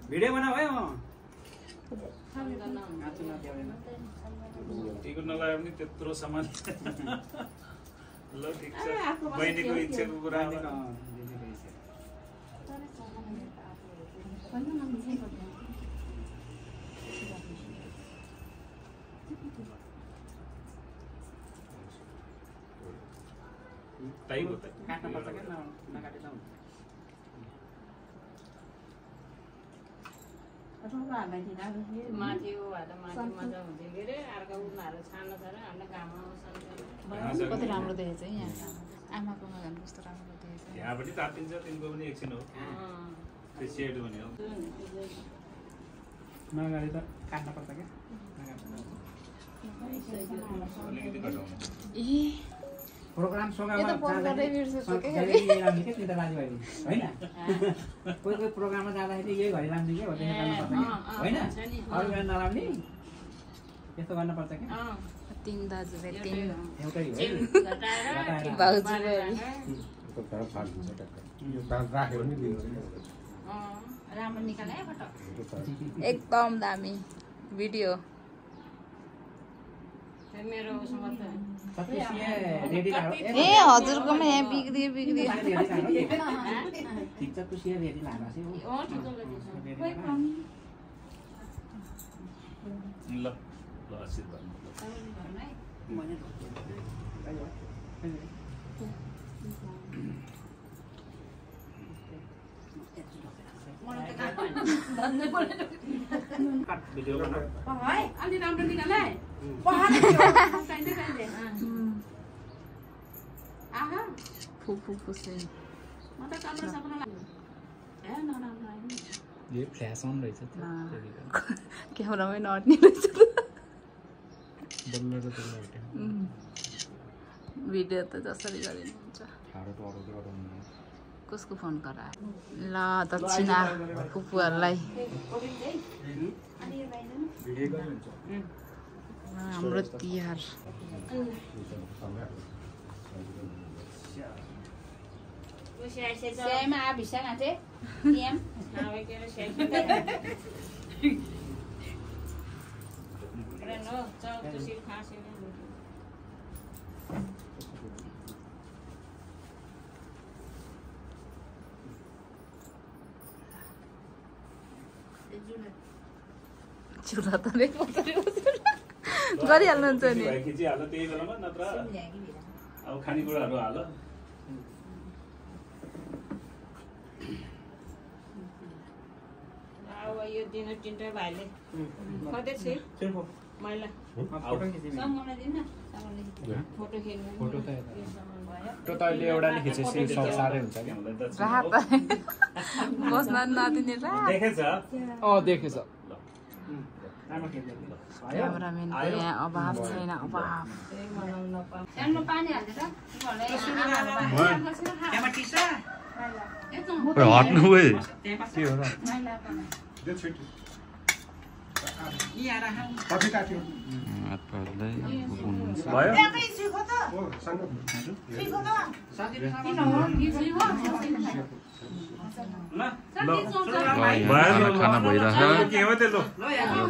video बना भयो ticket नलायो भने त्यत्रो सामान ल ठीक छ बहिनीको इच्छाको कुरा टाइम होता है काट्न पर्छ के नकाटे त माथि मजा हुन्थ्यो के अरे अर्को उनीहरू छान्न छ र हामीलाई घाममा कति राम्रो देखेछ यहाँ आमाकोमा झन् कस्तो राम्रो देखेछ यहाँ पनि तातिन्छ तिनको पनि एकछिन हो त्यो सेड हुने हो नगाडी त काट्न पर्छ के अलिकति घटाउनु ए प्रोग्राम सोगामा यो त पक्कै बिर्सेछ के राम्नी के तिनीहरू दाजुभाइ होइन कोही कोही प्रोग्राममा जाँदाखेरि यही घडी राम्नी के हो त्यही होइन अरू बेला नराम्नी यस्तो गर्नुपर्छ कि तीन दाजुभाइ तीन एउटै हो भाउजू राम्रो निकाले फोटो एकदम दामी भिडियो मेरो उसमा त ए हजुरकोमा यहाँ बिग्रियो ठिक छ खुसी रेडी लाग्छ ल ल आशीर्वाद भिडियो बना है अलि राम्रो निकाले फुफु फुसे यो फ्ल्यास अन रहेछ क्यामेरामै नअट्ने रहेछ भिडियो त जसरी गरिनुहुन्छ कसको फोन गरा ल दक्षिणा फुपूहरूलाई हाम्रो तिहार स्यामा आ भिसा गाथे नियम नभए के रे स्याम रे नो चल तुसी खासे चुला त नै गरिहाल्नुहुन्छ नि खिचिहाल्नु त्यही बेलामा नत्र अब खानेकुराहरू हाल अब यो दिन तिनटा भाइले कतै छ मैला फोटो खेल्नु फोटो त अहिले एउटाले खिचेपछि सब साह्रै हुन्छ क्या राहत बस्न नदिने देखेछ देखेछ क्यामेराम्यानको यहाँ अभाव छैन अभाव सानो पानी हाल्दै हट्नु है के हो र खाना भइरहेछ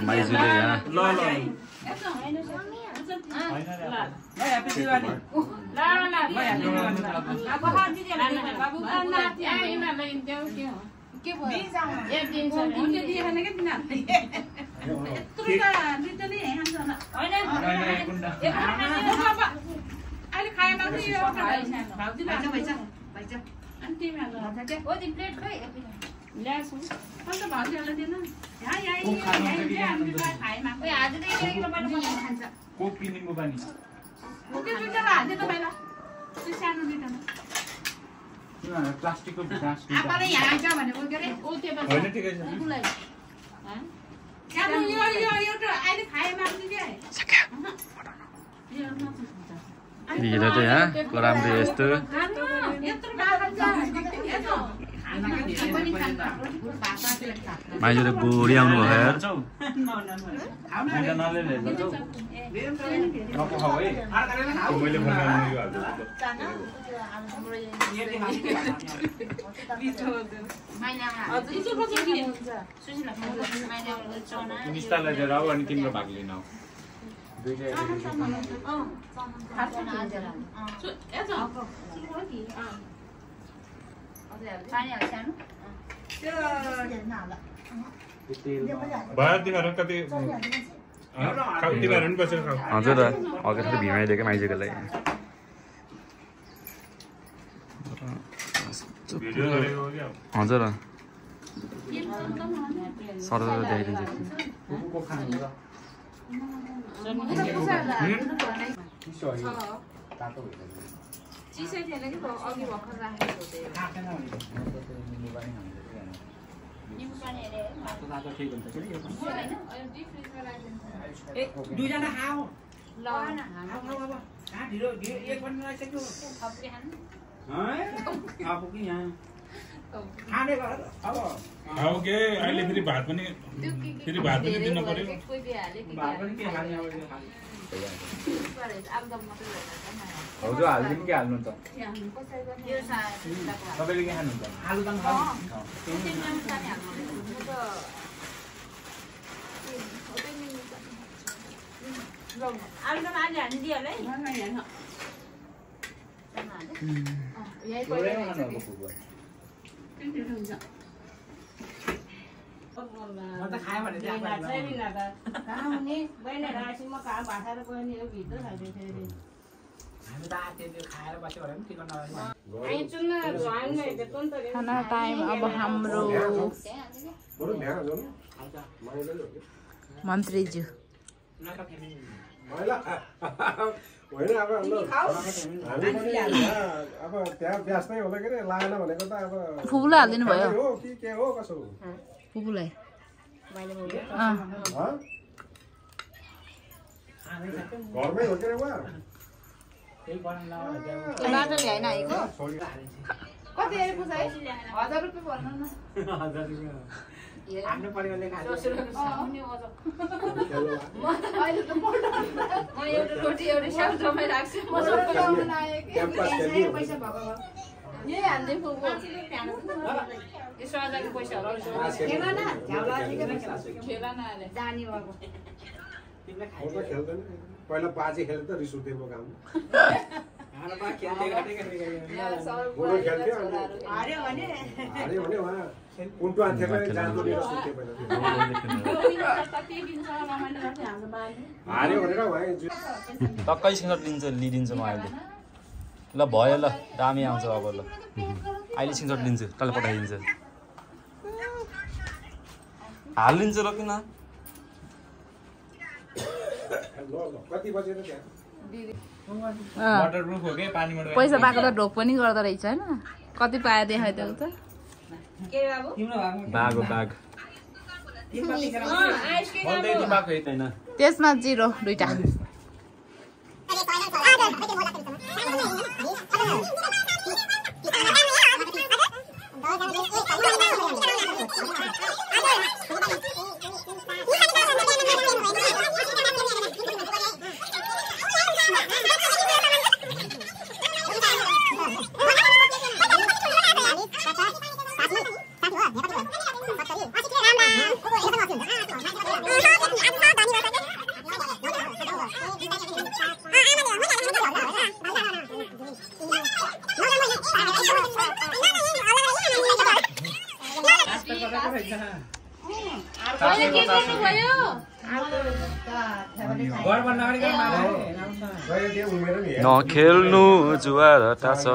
माइजूले यहाँ सानो लिटन प्लास्टिकको ग्लास आपाले यहाँ आइज भनेको के रे ओ त्यो होइन ठिकै छ कुकुरलाई सानो यो एउटा अहिले खाए माग्नु के दिदीले त यहाँ राम्रो यस्तो यत्रो बाबा छ माइजू त बुढी आउनु भयो यार मैले बनाउनु यो निस्तालाई दिएर आऊ अनि तिम्रो भाग लिन आऊ भयो तिमीहरू कति तिमीहरू पनि बसेर खाऊ हजुर अघि त भिमाइदिएको माइजूको लागि भिडियो गरेको हो क्या हजुर सरल देखाइदिन्छ चिसै थिएन कि अघि भर्खर राखेको दुईजना खाऊ ढिलो एक पनि नआइसक्यो खाने अब खाऊ के अहिले फेरि भात पनि दिनु पर्यो हजुर हालिदिनु के हाल्नु त तपाईँले के खानुहुन्छ आलुदम आलुदम आज हानिदियो होला खाना टाइम अब हाम्रो मन्त्रीज्यू होइन अब हामी पनि अब त्यहाँ व्यस्तै होला के लागेन भनेको त अब फुपूलाई हालिदिनु भयो हो कि के हो कसो फुपूलाई घरमै हो के उहाँ बाटो ल्याइन आएको कति अरे पुसाइ 1000 रुपियाँ भन्नु न आफ्नो परिवारले खान्छ अहिले त म एउटा रोटी एउटा साग जमाइ राख्छु म सबै ल्याउन आए कि पैसा भएको यही हाल्दै फुपू यो सजाको पैसा हो खेल न झ्याउला खेल न अरे जानी भएको तिमीले म त खेल्दैन पहिला बाजे खेल्दै रिस उठ्दै म काम हालमा खेल्दै गर्दै हार्यो भने उहाँ उल्टो हान्थ्यो भने जाँदो रिस उठ्थ्यो पहिला हार्यो भनेर उहाँ टक्कै सिङर लिदिन्छु म अहिले ल भयो ल दामी आउँछ अब ल अहिले सिङर लिन्छु तल पठाइदिन्छु हालिदिन्छु ल किन कति बजेर त्यहाँ वाटरप्रुफ हो के पानीबाट पैसा पाएको त ढोक पनि गर्दो रहेछ होइन कति पायो देखाइदिएको त के बाबु बाघ त्यसमा 0 दुईटा नखेल्नु जुवा र टास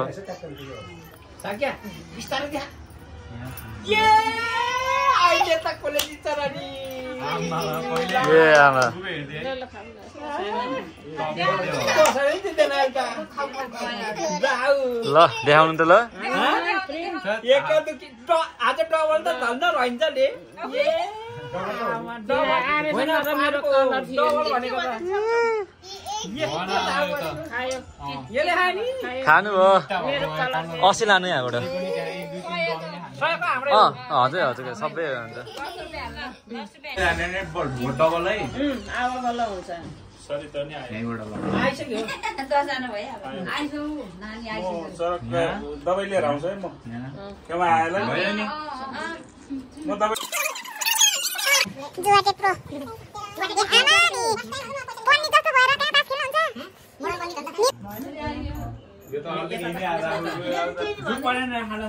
अहिले त कसले जित्छ र नि ए आमा ल देखाउनु त ल आज डबल त धन्न रहन्छ नि खानु हो 80 लानु यहाँबाट हजुर हजुर सबै हुन्छ डबल है अब बल्ल हुन्छ सरी त नि आइसक्यो 10 जना भयो आइसौ नानी आइसक्यो दबाई लिएर आउँछु है म केमा आएला म दबाई जुवाटे प्रो जुवाटे आमानी पन्नी जस्तो भएर कहाँ पास खेल्नुहुन्छ यो त अलि नै आएर जुन परेन खाना